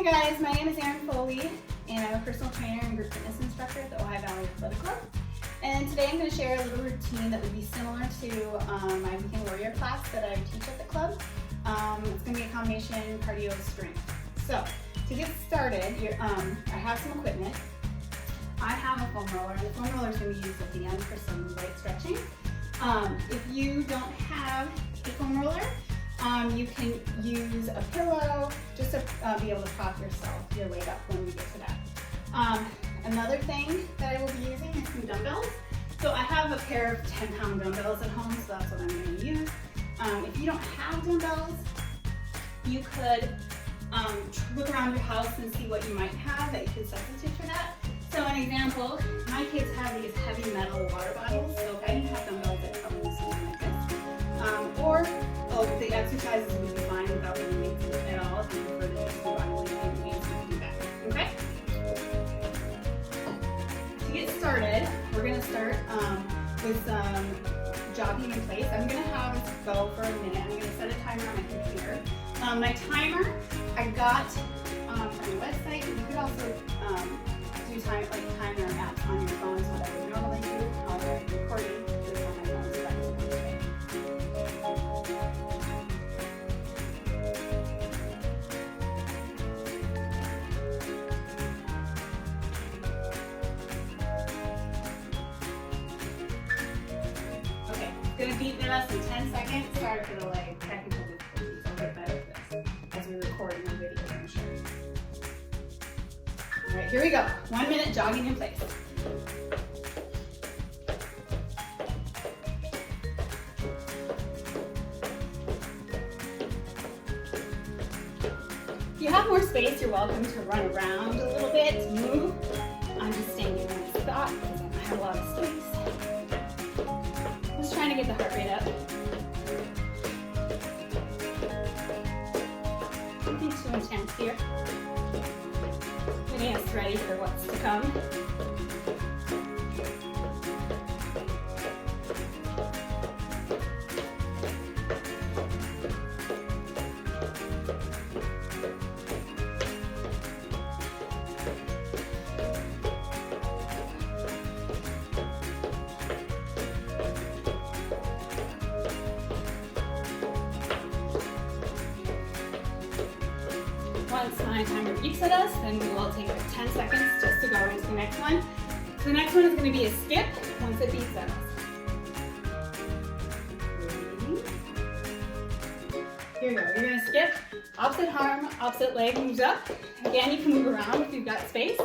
guys, my name is Erin and I'm a personal trainer and group fitness instructor at the Ojai Valley Athletic Club. And today I'm going to share a little routine that would be similar to my Weekend Warrior class that I teach at the club. It's going to be a combination cardio strength. So to get started, I have some equipment. I have a foam roller, and the foam roller is going to be used at the end for some light stretching. If you don't have a foam roller, you can use a pillow just to be able to prop your weight up when we get to that. Another thing that I will be using is some dumbbells. So I have a pair of 10-pound dumbbells at home, so that's what I'm going to use. If you don't have dumbbells, you could look around your house and see what you might have that you could substitute for that. So an example, my kids have these heavy metal water bottles, so if I didn't have dumbbells, I'd probably use something like this. The exercises would be fine without any weights at all if you prefer to just do unrelated weights, you can do that. Okay? To get started, we're going to start with some jogging in place. I'm going to have us go for a minute. I'm going to set a timer on my computer. My timer I got from the website. You could also do timer apps on your phone, so what I would normally do. I'm recording this on my phone, so that's okay. Okay, it's going to beep in us in 10 seconds. Sorry for the technical difficulties. I'll get better at this as we record my videos, I'm sure. All right, here we go. 1 minute jogging in place. If you have more space, you're welcome to run around a little bit, move. I'm just staying in one spot because I have a lot of space. Just trying to get the heart rate up. Nothing too intense here. Getting us ready for what's to come. Once my timer beeps at us, then we will take 10 seconds just to go into the next one. So the next one is going to be a skip once it beeps at us. Here we go. You're going to skip. Opposite arm, opposite leg moves up. Again, you can move around if you've got space.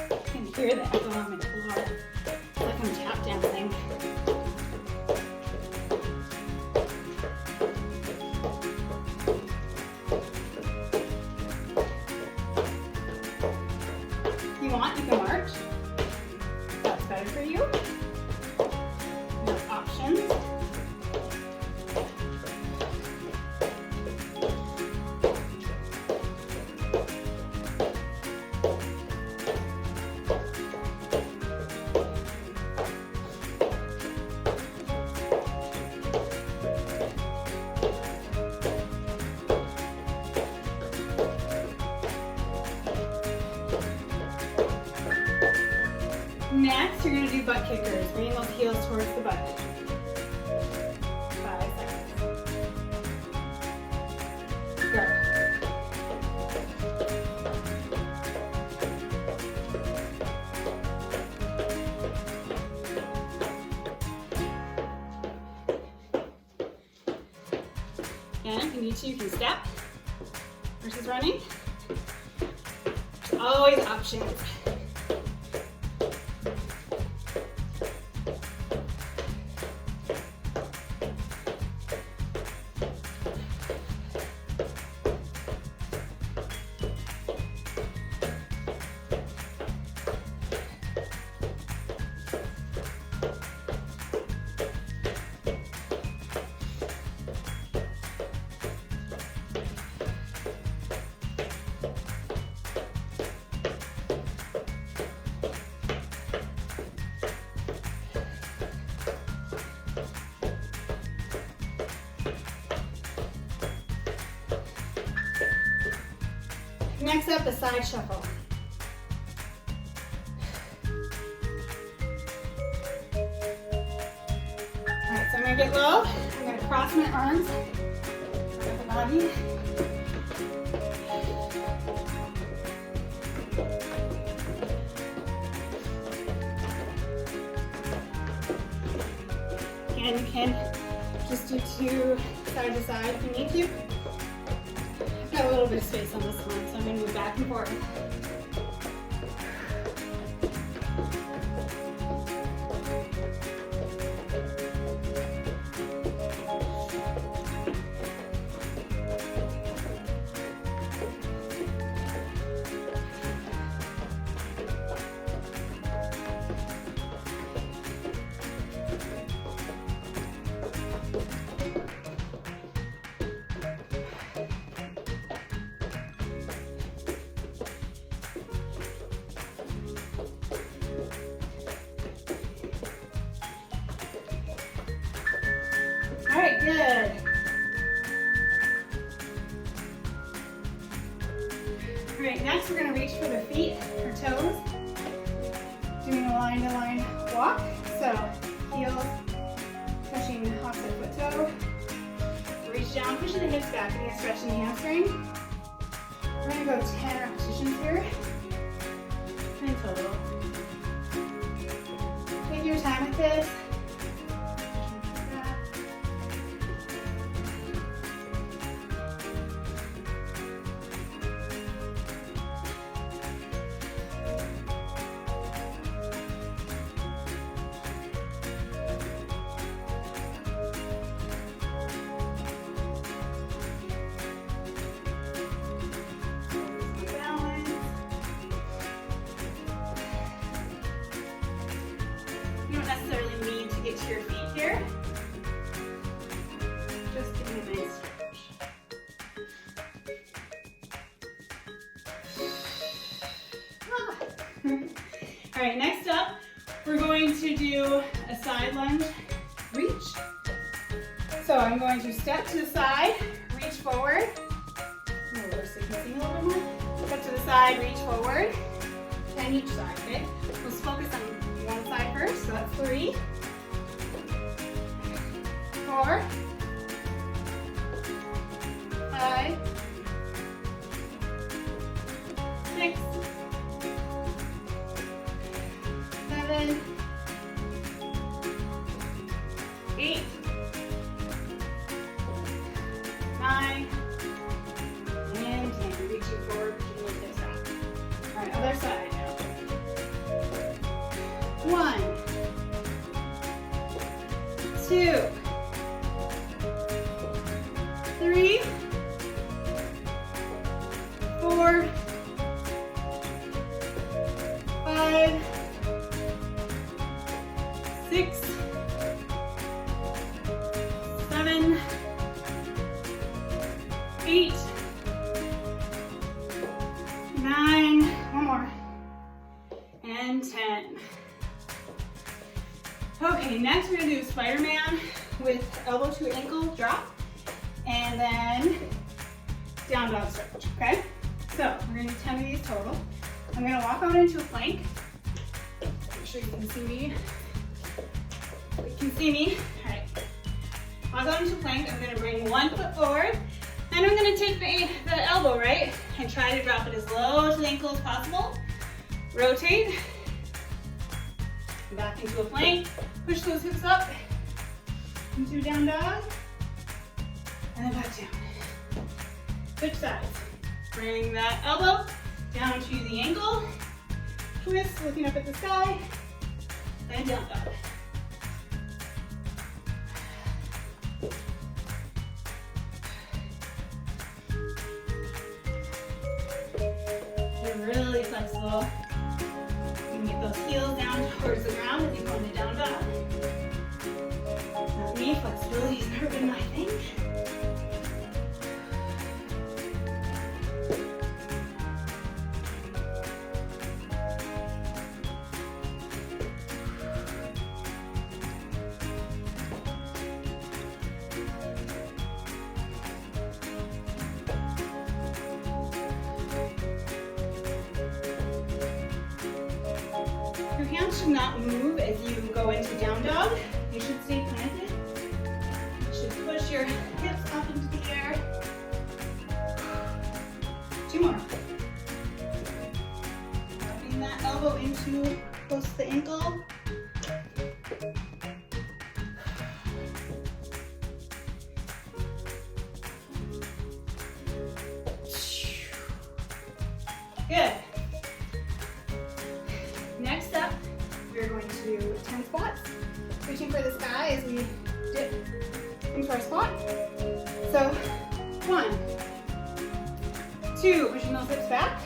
You can hear the echo on my floor. It's like I'm tap dancing. If you want, you can march. That's better for you. No options. Next, you're going to do butt kickers, bringing those heels towards the butt. 5 seconds. Go. And if you need to, you can step versus running. There's always options. next up, the side shuffle. All right, so I'm gonna get low. I'm gonna cross my arms around the body. And you can just do two side to side if you need to. I've got a little bit of space on this one, so I'm going to move back and forth. All right, good. All right, next we're gonna reach for the feet or toes. Doing a line-to-line walk. So heels touching opposite foot toe. Reach down, pushing the hips back, and stretching the hamstring. We're gonna go 10 repetitions here in total. Take your time with this. You don't necessarily need to get to your feet here. Just giving a nice stretch. All right, next up, we're going to do a side lunge reach. So I'm going to step to the side, reach forward. I'm going to lower so you can see a little bit more. Step to the side, reach forward. 10 each side, okay? Let's focus on one side first, so that's 3, 4, 5, 6, 7, 8, 9, and 10. Reaching forward, pushing the hips back. All right, other side now. 1, 2, 3, 4, 5, 6, 7, 8, 9, one more, and 10. Okay, next we're gonna do Spider-Man with elbow to ankle drop, and then down dog stretch, okay? So we're gonna do 10 of these total. I'm gonna walk out into a plank. Make sure you can see me. You can see me. All right. Walk out into a plank. I'm gonna bring one foot forward, and I'm gonna take the elbow, right, and try to drop it as low to the ankle as possible. Rotate. Back into a plank. Push those hips up into a down dog, and then back down. Switch sides. Bring that elbow down to the ankle. Twist, looking up at the sky, and down dog. You're really flexible. You can get those heels down towards the ground as you go into down dog. Not me, flexibility has never been my thing. hands should not move as you go into down dog. You should stay planted. You should push your hips up into the air. 2 more. Dropping that elbow into close to the ankle. Good. Next up, we're going to do 10 squats. Reaching for the sky as we dip into our squat. So 1, 2, pushing those hips back.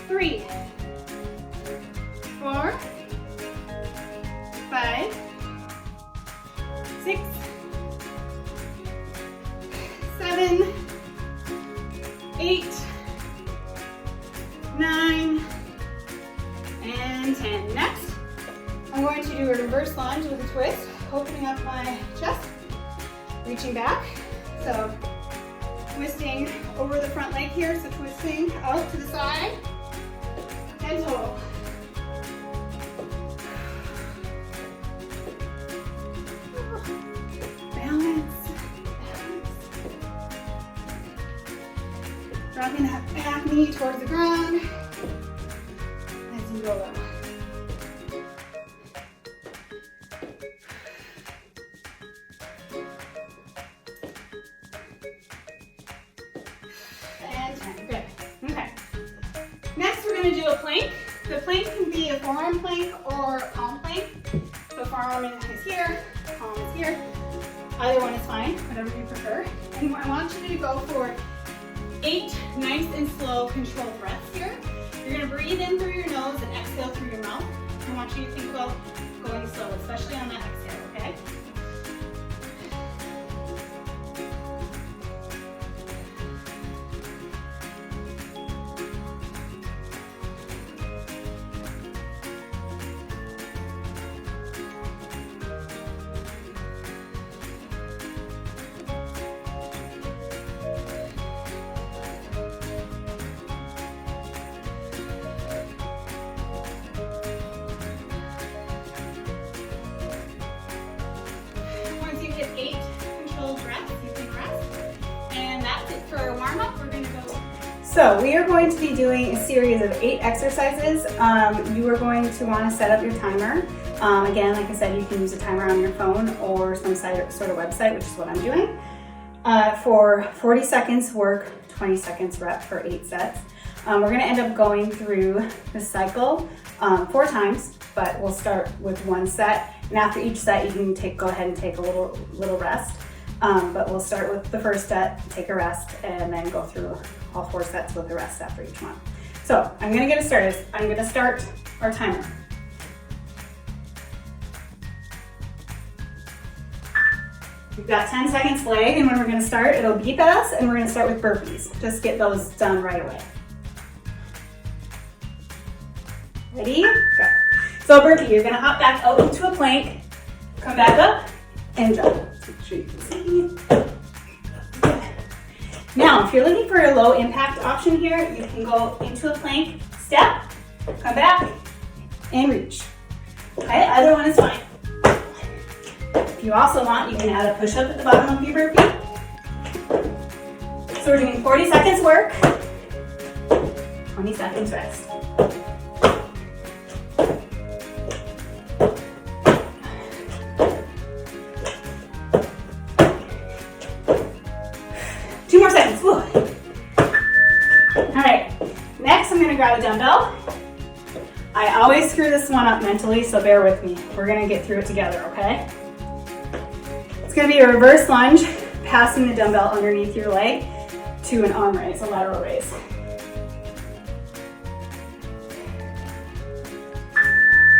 3, 4, 5, 6, 7, 8, 9, and 10. Next, I'm going to do a reverse lunge with a twist, opening up my chest, reaching back. So twisting over the front leg here, so twisting out to the side, and total. Balance. Dropping that back knee towards the ground as you roll up. And 10. Good. Okay. Next, we're going to do a plank. The plank can be a forearm plank or a palm plank. So forearm is here, palm is here. Either one is fine, whatever you prefer. And I want you to go for 8 nice and slow controlled breaths here. You're going to breathe in through your nose and exhale through your mouth. I want you to think about going slow, especially on that exhale, okay? Once you hit 8 controlled breaths, you can rest. And that's it for our warm-up. We're going to go. So we are going to be doing a series of 8 exercises. You are going to want to set up your timer. Again, like I said, you can use a timer on your phone or some sort of website, which is what I'm doing. For 40 seconds work, 20 seconds rep for 8 sets. We're going to end up going through the cycle 4 times, but we'll start with 1 set. And after each set, you can go ahead and take a little rest. But we'll start with the first set, take a rest, and then go through all 4 sets with the rest after each one. So I'm going to get it started. I'm going to start our timer. We've got 10 seconds lag, and when we're going to start, it'll beep at us, and we're going to start with burpees. Just get those done right away. Ready? Go. So burpee, you're going to hop back out into a plank, come back up, and jump. Make sure you can see. Now, if you're looking for a low impact option here, you can go into a plank, step, come back, and reach. Okay, either one is fine. If you also want, you can add a push-up at the bottom of your burpee. So we're doing 40 seconds work, 20 seconds rest. Grab a dumbbell. I always screw this one up mentally, so bear with me. We're gonna get through it together, okay? It's gonna be a reverse lunge, passing the dumbbell underneath your leg to an arm raise, a lateral raise.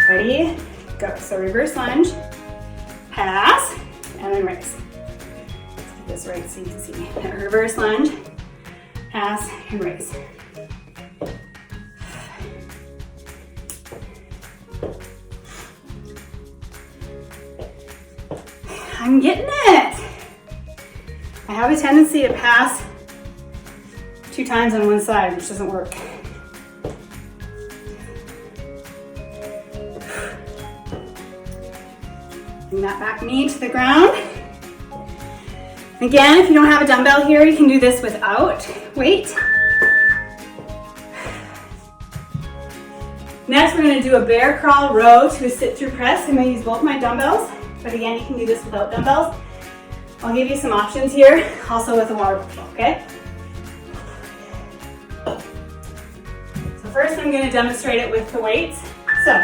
Ready? Go. So reverse lunge, pass, and then raise. Let's get this right so you can see me. Reverse lunge, pass, and raise. I'm getting it. I have a tendency to pass 2 times on one side, which doesn't work. Bring that back knee to the ground. Again, if you don't have a dumbbell here, you can do this without weight. Next, we're gonna do a bear crawl row to a sit-through press. I'm gonna use both my dumbbells, but again, you can do this without dumbbells. I'll give you some options here, also with a water bottle, okay? So first, I'm gonna demonstrate it with the weights. So,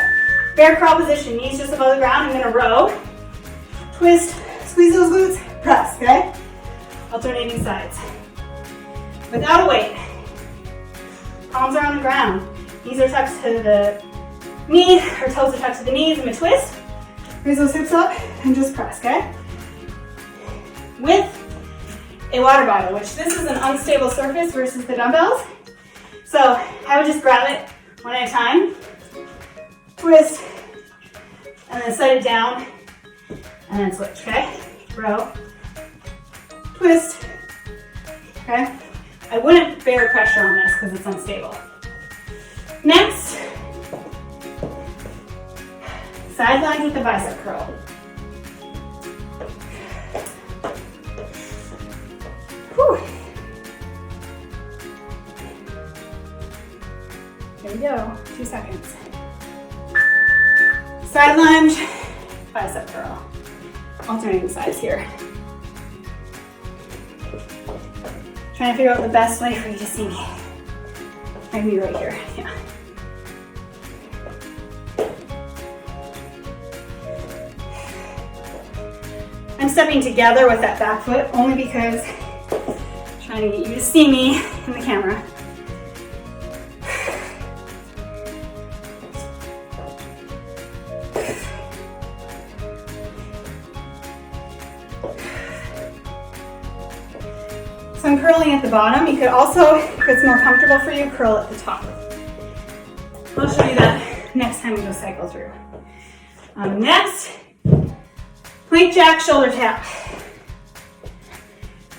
bear crawl position, knees just above the ground. I'm gonna row, twist, squeeze those glutes, press, okay? Alternating sides. Without a weight. Palms are on the ground. Knees are tucked to the knee, or toes are tucked to the knees. I'm gonna twist, raise those hips up, and just press, okay? With a water bottle, which this is an unstable surface versus the dumbbells. So I would just grab it one at a time, twist, and then set it down, and then switch, okay? Row, twist, okay? I wouldn't bear pressure on this because it's unstable. Next, sidelines with the bicep curl. Whew. There we go, 2 seconds. Side lunge, bicep curl. Alternating sides here. Trying to figure out the best way for you to see me. Maybe right here, yeah. I'm stepping together with that back foot only because I'm trying to get you to see me in the camera. So I'm curling at the bottom. You could also, if it's more comfortable for you, curl at the top. I'll show you that next time we go cycle through. Next, plank jack shoulder tap.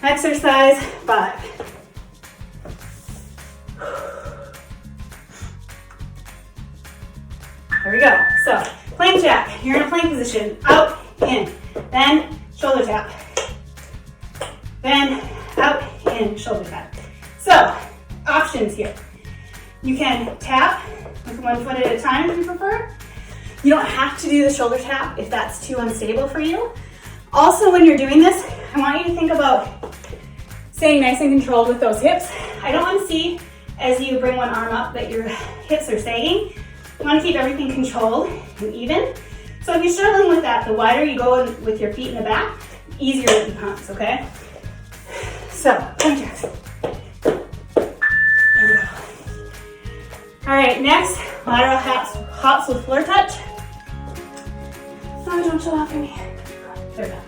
Exercise 5. There we go. So plank jack, you're in a plank position, out, in, then shoulder tap, then out, in, shoulder tap. So options here. You can tap with one foot at a time if you prefer. You don't have to do the shoulder tap if that's too unstable for you. Also, when you're doing this, I want you to think about staying nice and controlled with those hips. I don't want to see as you bring one arm up that your hips are sagging. You want to keep everything controlled and even. So if you're struggling with that, the wider you go with your feet in the back, the easier it becomes, okay? So, plank jacks. There we go. All right, next, lateral hops with floor touch. Oh, don't show off on me. There we go.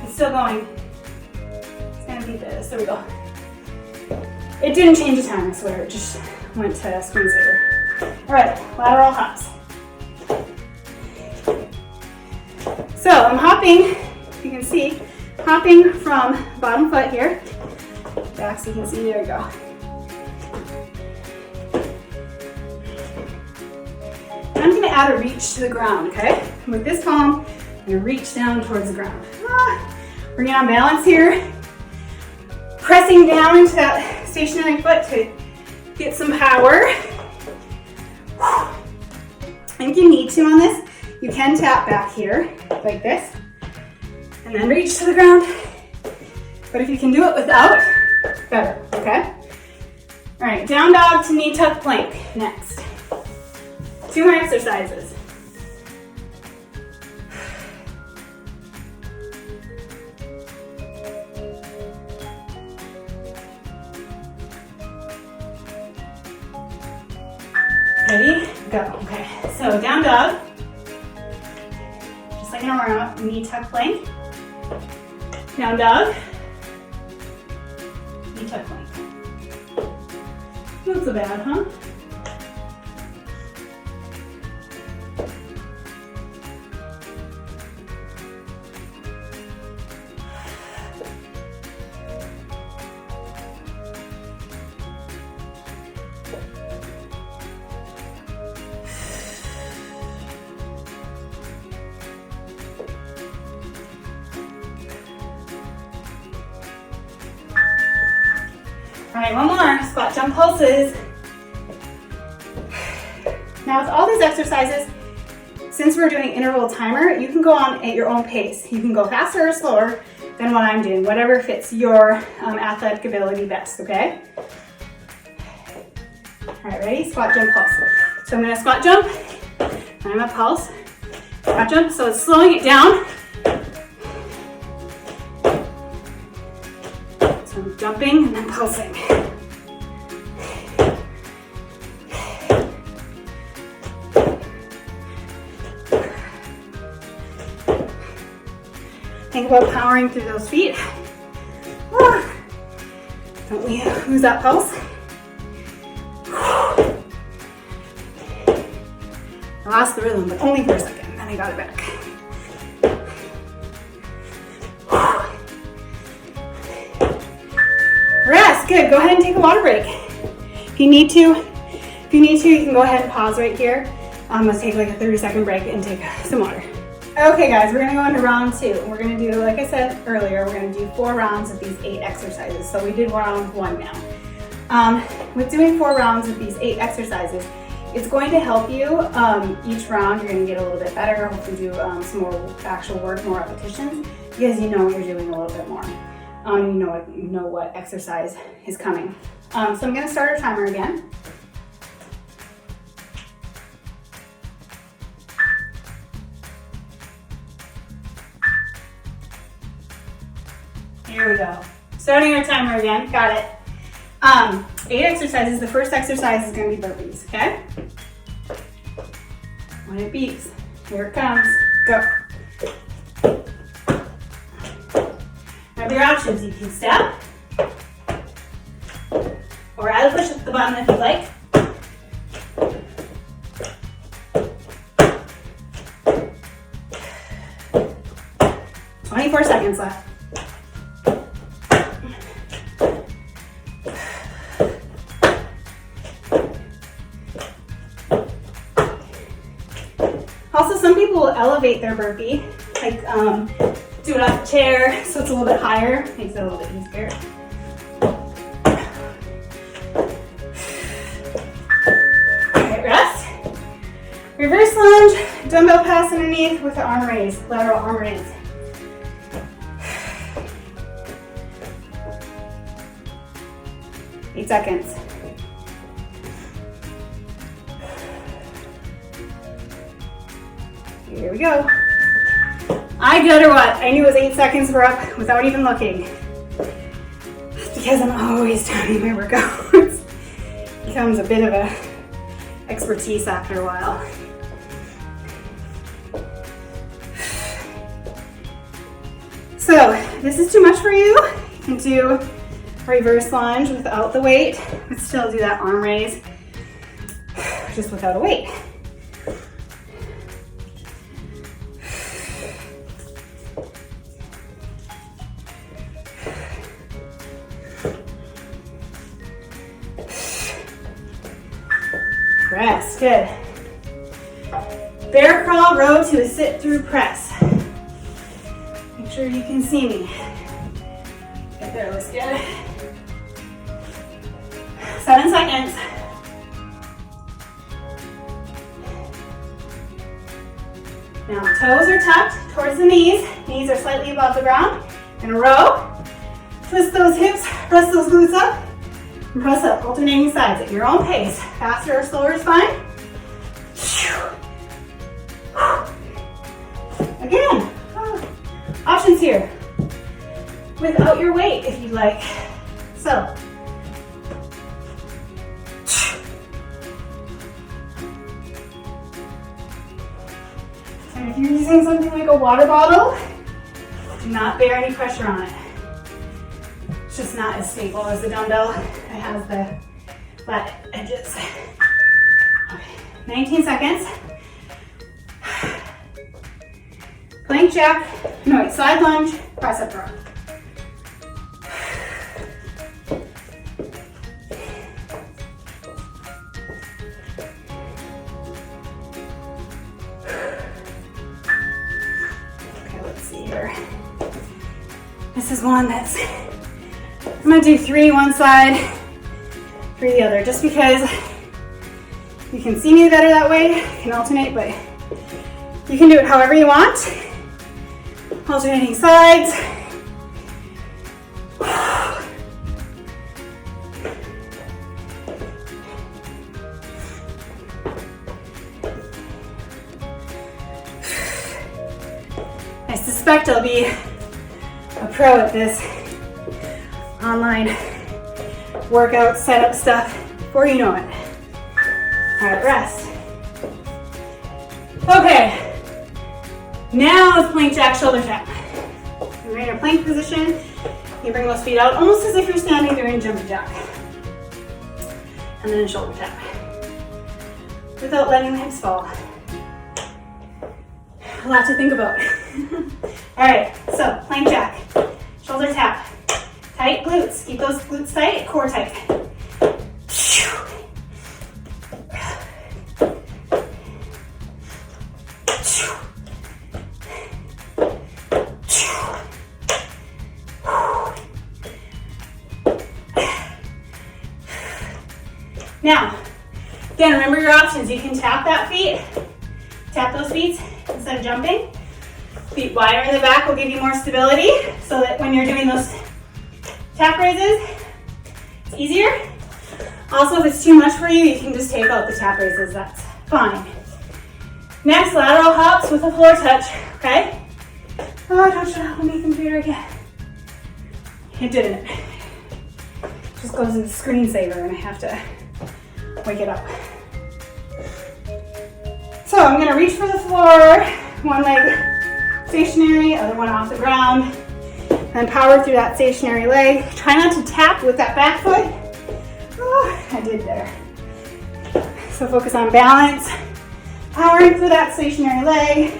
It's still going. It's gonna be this. There we go. It didn't change the time, I swear. It just went to screensaver. All right, lateral hops. So I'm hopping, you can see, hopping from bottom foot here. Back so you can see, there we go. I'm gonna add a reach to the ground, okay? With this palm, I'm gonna reach down towards the ground. Bring it on balance here. Pressing down into that stationary foot to get some power. And if you need to on this, you can tap back here, like this, and then reach to the ground. But if you can do it without, better, okay? All right, down dog to knee tuck plank next. 2 more exercises. Ready? Go. Okay. So down dog. Just like an around knee tuck plank. Down dog. Knee tuck plank. Not so bad, huh? right, one more, squat jump pulses. Now with all these exercises, since we're doing interval timer, you can go on at your own pace. You can go faster or slower than what I'm doing, whatever fits your athletic ability best, okay? All right, ready? Squat, jump, pulse. So I'm gonna squat jump, and I'm gonna pulse. Squat jump, so it's slowing it down. So I'm jumping and then pulsing. Think about powering through those feet. Don't lose that pulse. I lost the rhythm, but only for a second, then I got it back. Rest, good. Go ahead and take a water break. If you need to, you can go ahead and pause right here. Let's take like a 30-second break and take some water. Okay guys, we're gonna go into round 2. We're gonna do, like I said earlier, we're gonna do 4 rounds of these 8 exercises. So we did round 1 now. With doing 4 rounds of these 8 exercises, it's going to help you. Each round you're gonna get a little bit better, hopefully do some more actual work, more repetitions, because you know what you're doing a little bit more. You know what exercise is coming. So I'm gonna start our timer again. Here we go. Starting our timer again. Got it. 8 exercises. The first exercise is going to be burpees, okay? When it beeps, here it comes. Go. Remember your options. You can step or add a push at the bottom if you like. "24 seconds left. Also, some people will elevate their burpee, like do it off the chair, so it's a little bit higher, makes it a little bit easier. Alright, rest. Reverse lunge, dumbbell pass underneath with the arm raise, lateral arm raise. Eight seconds. Here we go. I good or what? I knew it was 8 seconds were up without even looking. It's because I'm always timing my workouts. It becomes a bit of a expertise after a while. So this is too much for you. You can do reverse lunge without the weight, but still do that arm raise just without a weight. Rest, good. Bear crawl, row to a sit through press. Make sure you can see me. Get there, looks good. 7 seconds. Now toes are tucked towards the knees. Knees are slightly above the ground. In a row. Twist those hips, press those glutes up. And press up, alternating sides at your own pace. Faster or slower is fine. Again, options here. Without your weight if you'd like. So. And if you're using something like a water bottle, do not bear any pressure on it. It's just not as stable as the dumbbell. It has the flat edges. Okay. 19 seconds. Plank jack, side lunge, press up row. Okay, let's see here. This is one that's, I'm gonna do 3 one side, for the other, just because you can see me better that way. You can alternate, but you can do it however you want. Alternating sides. I suspect I'll be a pro at this online workout setup stuff before you know it. All right, rest. Okay, now it's plank jack, shoulder tap. You're in your plank position. You bring those feet out almost as if you're standing there in jumping jack. And then a shoulder tap. Without letting the hips fall. A lot to think about. All right, so plank jack, shoulder tap. Tight glutes, keep those glutes tight, core tight. Now, again, remember your options. You can tap that feet, tap those feet instead of jumping. Feet wider in the back will give you more stability so that when you're doing those tap raises, it's easier. Also, if it's too much for you, you can just take out the tap raises, that's fine. Next, lateral hops with a floor touch, okay? Oh, don't shut up on me, computer again. It didn't. It just goes into screensaver and I have to wake it up. So I'm gonna reach for the floor, one leg stationary, other one off the ground, and power through that stationary leg. Try not to tap with that back foot. Oh, I did there. So focus on balance, powering through that stationary leg.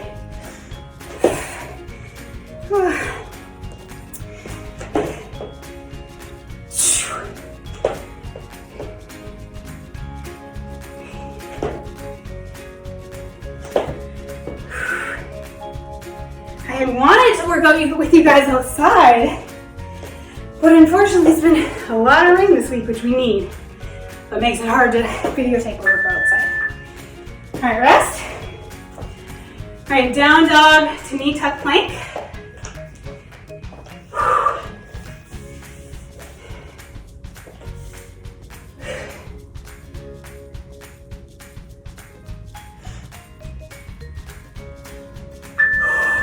I wanted to work out with you guys outside, but unfortunately it's been a lot of rain this week, which we need. But makes it hard to videotape a workout outside. All right, rest. All right, down dog to knee tuck plank.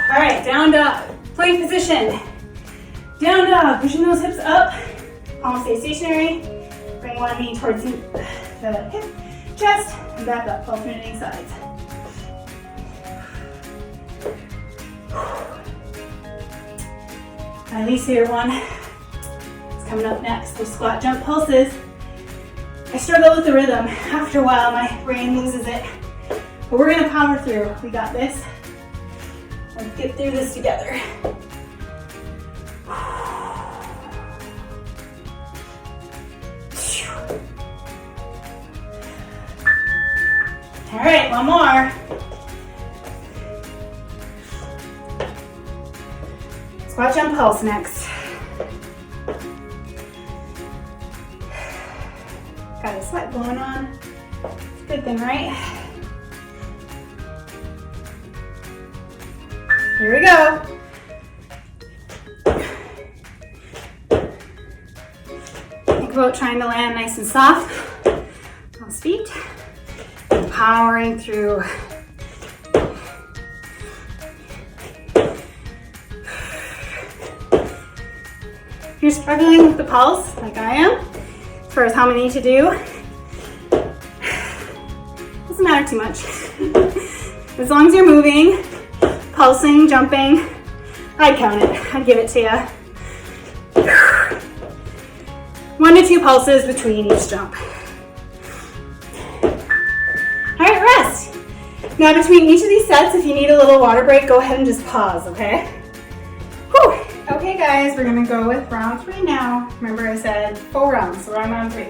All right, down dog, plank position. Down dog, pushing those hips up. Palms stay stationary. Bring one knee towards the hip, chest, and back up, alternating sides. My least favorite one is coming up next, those squat jump pulses. I struggle with the rhythm. After a while, my brain loses it. But we're gonna power through. We got this. Let's get through this together. All right, one more. Squat jump pulse next. Got a sweat going on. It's a good thing, right? Here we go. Think about trying to land nice and soft. Those feet. Powering through. If you're struggling with the pulse, like I am, as far as how many to do, doesn't matter too much. As long as you're moving, pulsing, jumping, I'd count it. I'd give it to you. 1 to 2 pulses between each jump. All right, rest. Now between each of these sets, if you need a little water break, go ahead and just pause, okay? Whew. Okay guys, we're gonna go with round 3 now. Remember I said 4 rounds, so we're on round 3.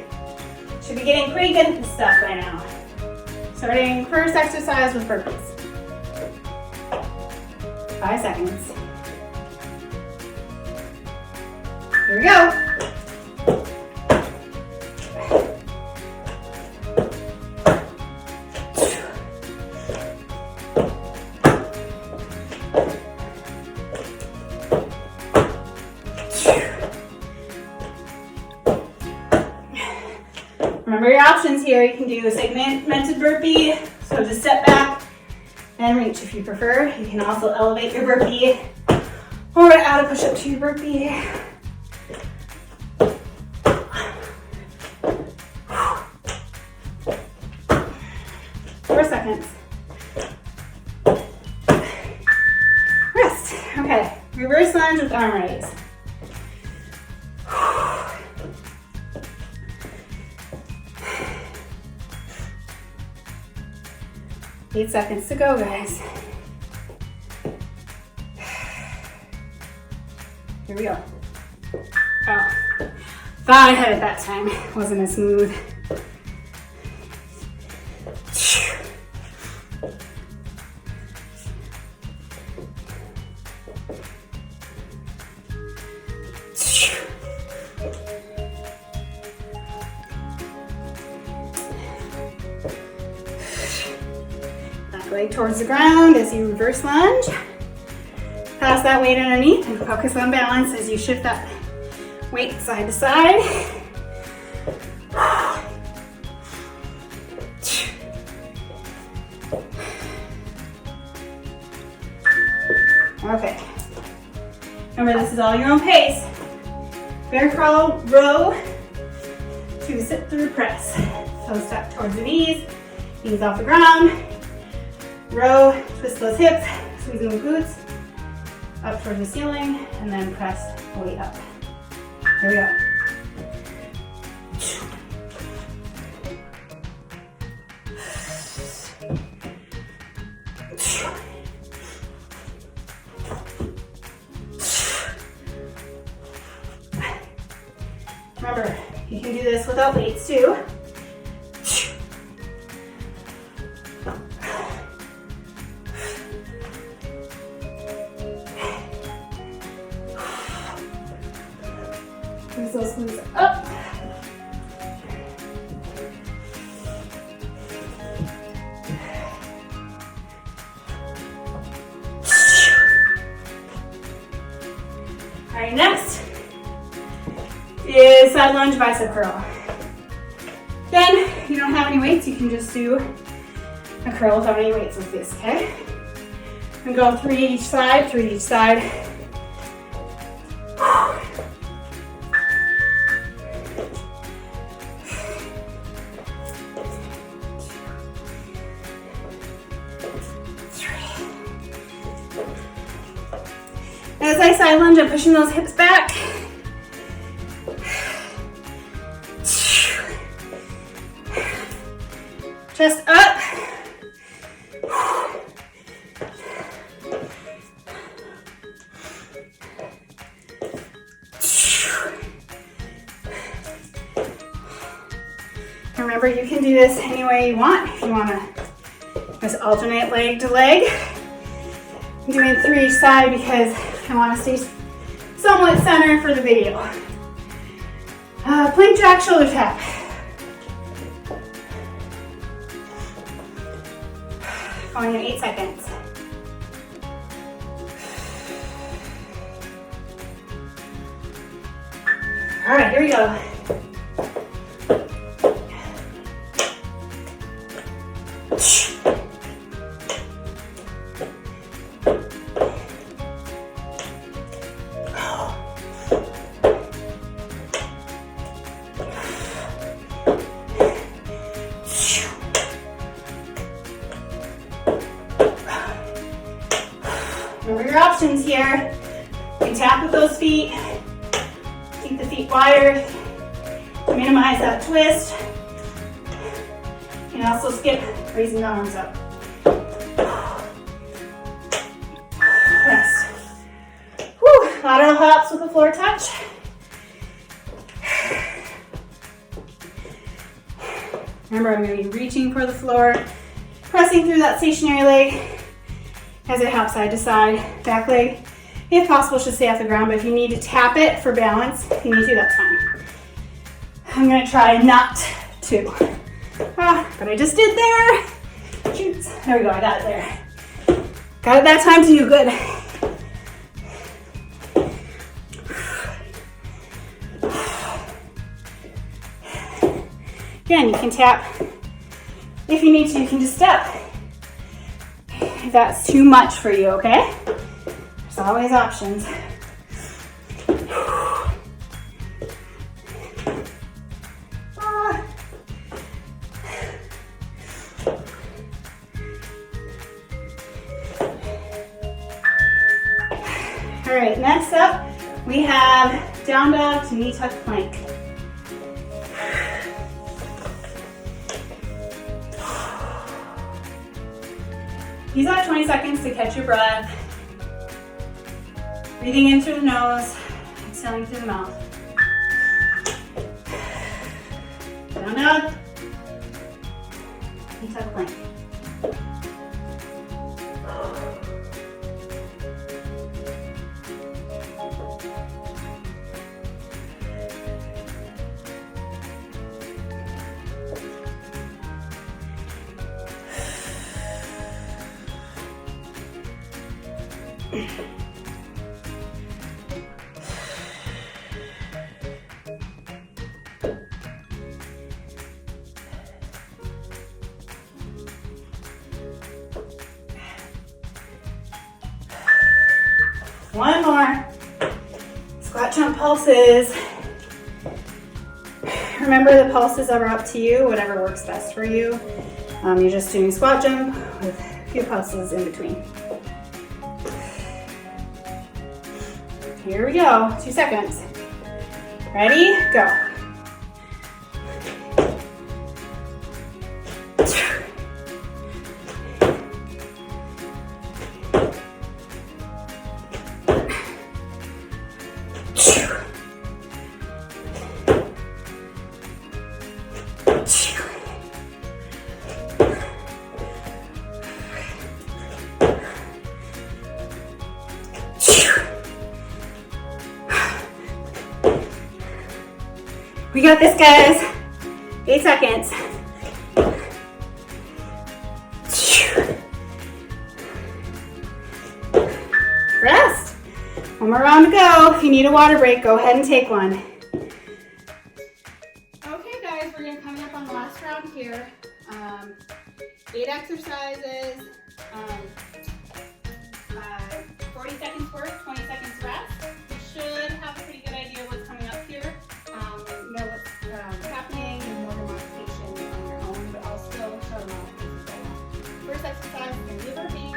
Should be getting pretty good at this stuff by now. Starting first exercise with burpees. 5 seconds. Here we go. Remember your options here. You can do a segmented burpee, so just step back and reach if you prefer. You can also elevate your burpee or add a push-up to your burpee. 4 seconds. Rest. Okay, reverse lunge with arm raise. 8 seconds to go, guys. Here we go. Oh, thought I had it that time. Wasn't as smooth. Leg towards the ground as you reverse lunge. Pass that weight underneath and focus on balance as you shift that weight side to side. Okay. Remember, this is all your own pace. Bear crawl, row to sit through press. So step towards the knees off the ground. Row, twist those hips, squeezing the glutes up towards the ceiling, and then press the weight up. Here we go. Remember, you can do this without weights too. Squeeze those glutes up. All right, next is side lunge bicep curl. Again, if you don't have any weights, you can just do a curl without any weights like this, okay? And go 3 each side, 3 each side. As I side lunge, I'm pushing those hips back. Chest up. Remember, you can do this any way you want. If you want to just alternate leg to leg. I'm doing 3 each side because I want to stay somewhat centered for the video. Plank jack, shoulder tap. Going in 8 seconds. All right, here we go. Remember your options here. You can tap with those feet. Keep the feet wider to minimize that twist. You can also skip raising the arms up. Rest. Whew. Lateral hops with a floor touch. Remember, I'm going to be reaching for the floor, pressing through that stationary leg as I hop side to side. Back leg, if possible, should stay off the ground, but if you need to tap it for balance, if you need to, that's fine. I'm gonna try not to. But I just did there. Shoot. There we go, I got it there. Got it that time too, good. Again, you can tap. If you need to, you can just step. If that's too much for you, okay? There's always options. All right, next up, we have down dog to knee tuck plank. Use that 20 seconds to catch your breath. Breathing in through the nose, exhaling through the mouth. Down dog, knee tuck plank. One more. Squat jump pulses. Remember, the pulses are up to you, whatever works best for you. You're just doing squat jump with a few pulses in between. Here we go, 2 seconds. Ready, go. We got this, guys. 8 seconds. Rest. One more round to go. If you need a water break, go ahead and take one. Okay, guys, we're gonna come up on the last round here. 8 exercises, 40 seconds work, 20 seconds rest. You should have a pretty good idea what's coming up here. Know what's happening and more modification on your own, but I'll still show them all. First exercise is going to be burpee.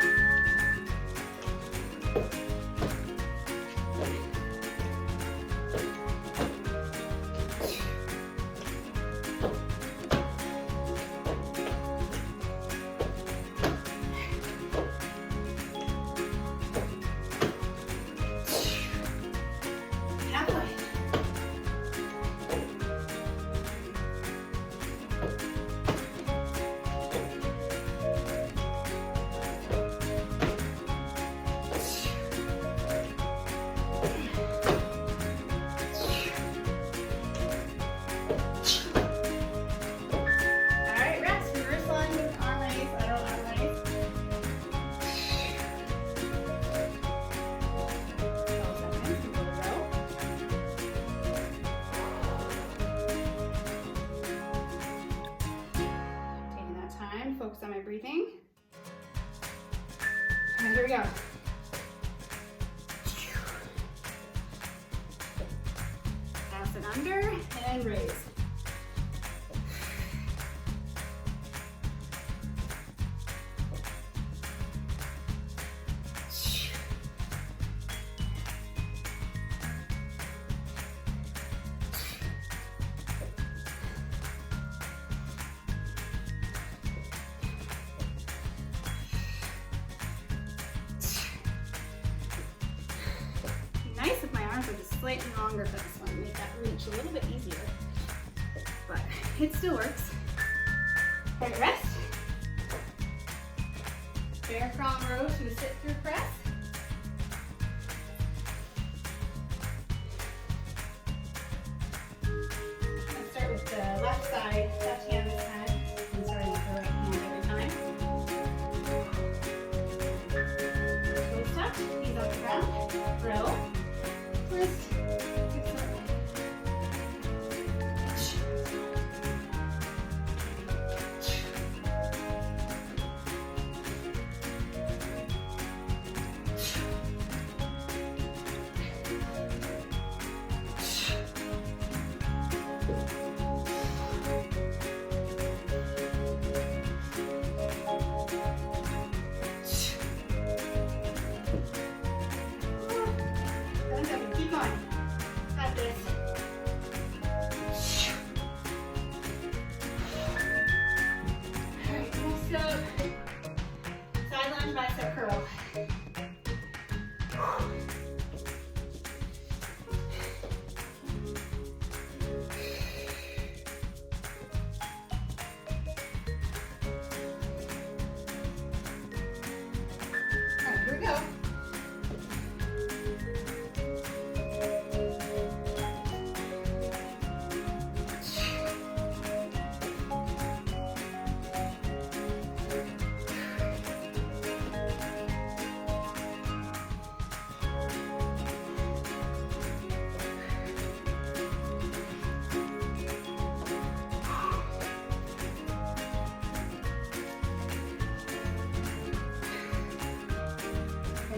Focus on my breathing. And here we go. Pass it under and raise. Nice if my arms were just slightly longer for this one, make that reach a little bit easier, but it still works. All right, rest. Bear crawl row to a sit through press. Let's start with the left side, left hand this time, and starting with the right hand every time. Toes touch, knees off the ground, row. Twist.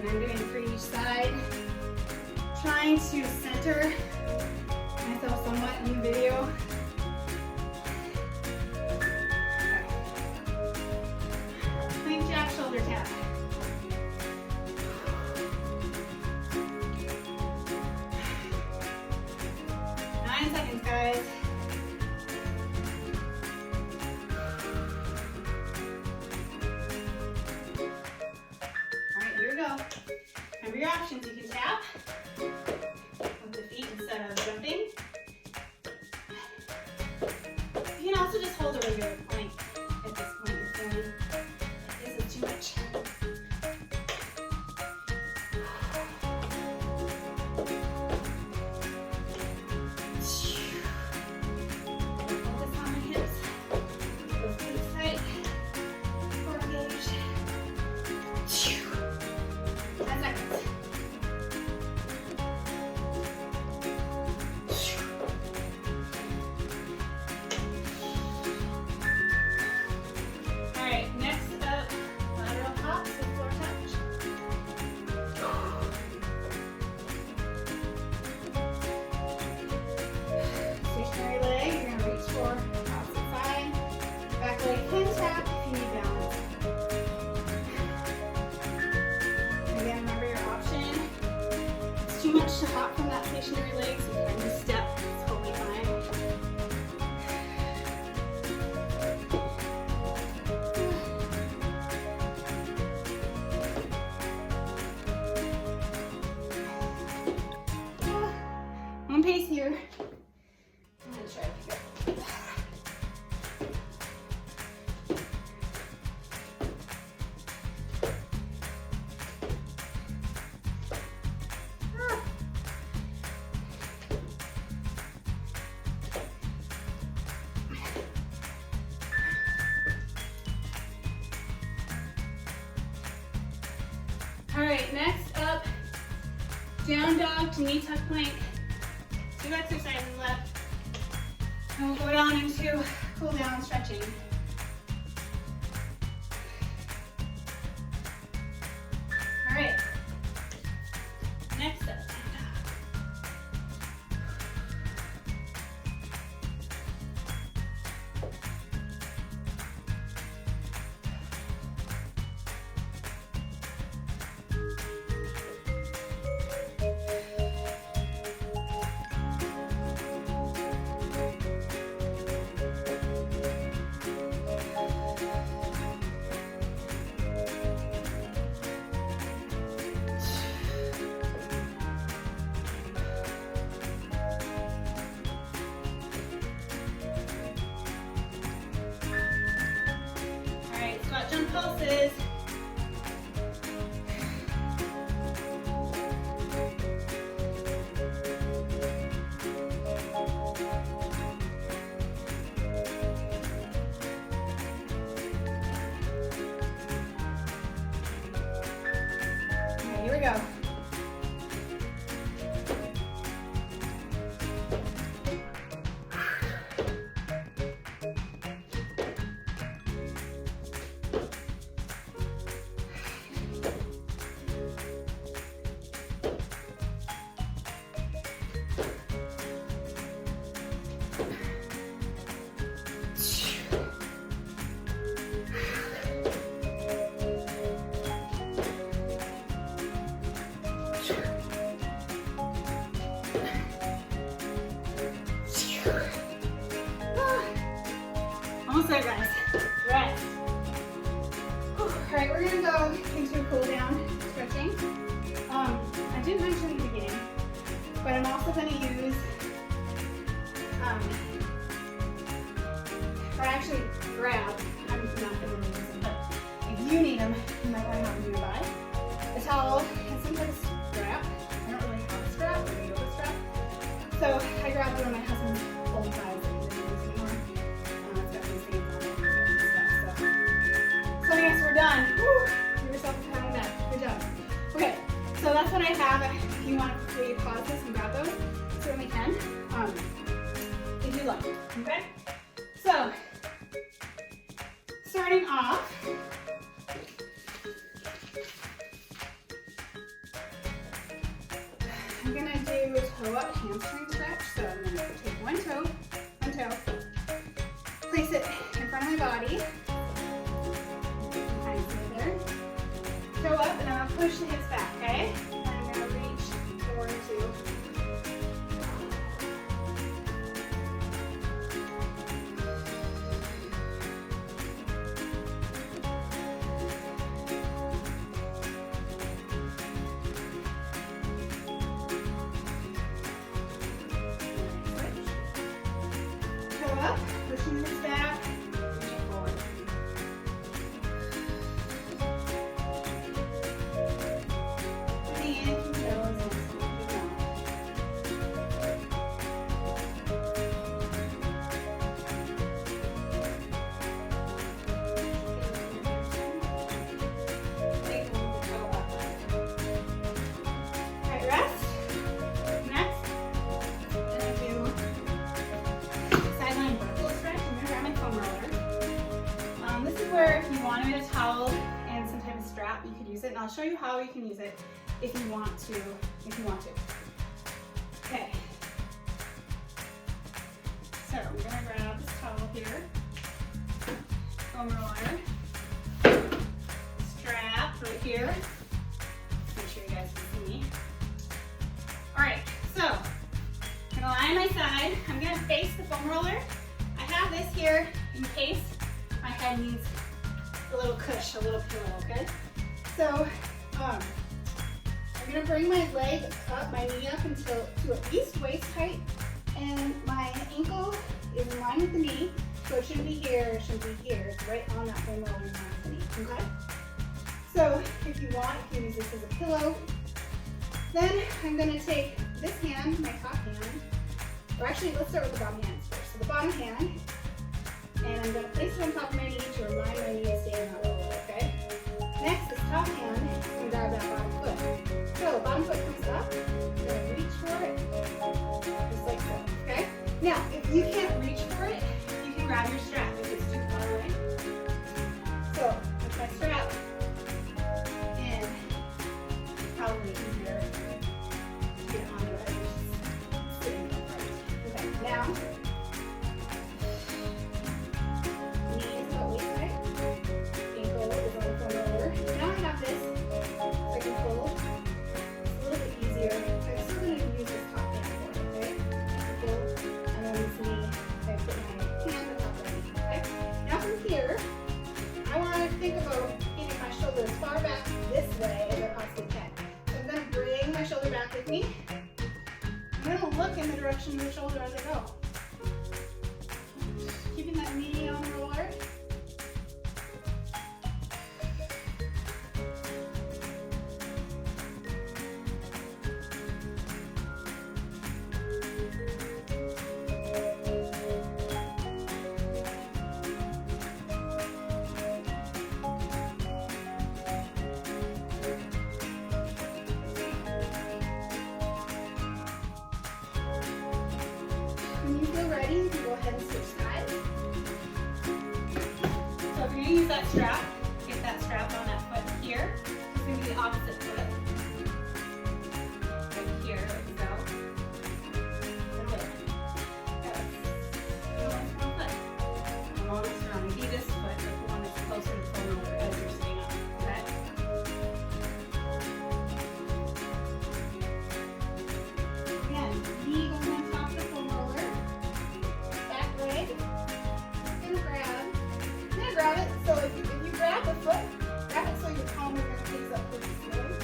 And I'm doing 3 each side. Trying to center myself somewhat in the video. Plank jack, shoulder tap. 9 seconds, guys. All right, here we go. Remember your options. You can tap with the feet instead of jumping. You can also just hold a regular plank at this point. You're feeling this is too much. Focus on the hips. Those glutes tight. Core engaged. 10 seconds. All right, next up, lateral hops with floor touch. Stationary leg, you're gonna reach for opposite side. Back leg can tap if you need balance. Again, remember your option. If it's too much to hop from that stationary leg, so you can just step. It's totally fine. One pace here. I'm gonna try to pick up. All right, next up, down dog to knee tuck plank. 2 exercises left. And we'll go down into cool down stretching. All right, next up, down dog. All right, squat jump pulses. Okay, here we go. Almost there, guys. Rest. All right, we're gonna go into cool down stretching. I didn't mention in the beginning, but I'm also gonna use, or actually grab, I'm not gonna use them, but if you need them, you might wanna have them nearby. A towel and some type of strap. I don't really have a strap, or a yoga strap. So I grabbed one of my husband's old ties that he doesn't use anymore. It's got some stains on it and stuff. So yes, we're done. Woo! Give yourself a pat on the back. Good job. Okay, so that's what I have. If you want to pause this and grab those, certainly can. If you like. Okay? So, starting off, toe up hamstring stretch. So I'm going to take one toe, place it in front of my body. Kind of stay there. Toe up, and I'm going to push the hips back, okay? And I'm going to reach forward to up, pushing this back, reaching forward. Breathing in through the nose and through the mouth. Take one more toe up. Alright, rest. Next, I'm going to do sideline vertical stretch. I'm going to grab my foam roller. This is where if you wanted a towel and some type of strap, you could use it. And I'll show you how you can use it if you want to. Okay. So I'm going to grab this towel here, foam roller, strap right here. Make sure you guys can see me. All right. So I'm going to lie on my side. I'm going to face the foam roller. I have this here in case my head needs a little cush, a little pillow, okay? So I'm going to bring my leg up, my knee up until to at least waist height, and my ankle is in line with the knee, so it shouldn't be here, it shouldn't be here. It's right on that foam roller in line with the knee, okay? So if you want, you can use this as a pillow. Then I'm going to take this hand, my top hand, or actually let's start with the bottom hand first. So the bottom hand, and I'm going to place it on top of my knee to remind my knee to stay in that roller, okay? Next, this top hand is going to grab that bottom foot. So bottom foot comes up, I'm going to reach for it, just like so, okay? Now, if you can't reach for it, you can grab your strap if it's too far away. So, with my strap in, probably easier to get onto it. Sitting upright. Okay, now, knee is about waist height, ankle is on the foam roller. Now I have this, so I can pull. It's a little bit easier. I'm still going to use this top hand for it, okay? Pull, and then this knee, I put my hand on top of my knee, okay? Now from here, I want to think about getting my shoulder as far back this way as I possibly can. So I'm going to bring my shoulder back with me. I'm going to look in the direction of the shoulder as I go. Keeping that knee on the roller. When you feel ready, you can go ahead and switch sides. So if you're going to use that strap, get that strap on that foot here. It's going to be the opposite foot. Right here, like so. And look. That's the wrong foot. The longest arm would be this foot, but the one that's closer to the foam roller as you're sitting up. Okay? Again, knee going on top of the foam roller. Back leg. I'm gonna grab it. So if you grab the foot, grab it so your palm is gonna face up pretty smooth.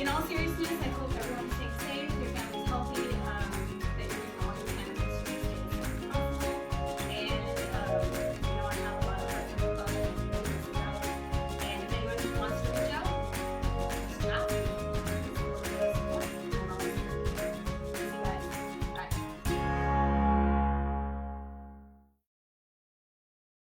in all seriousness, I hope everyone's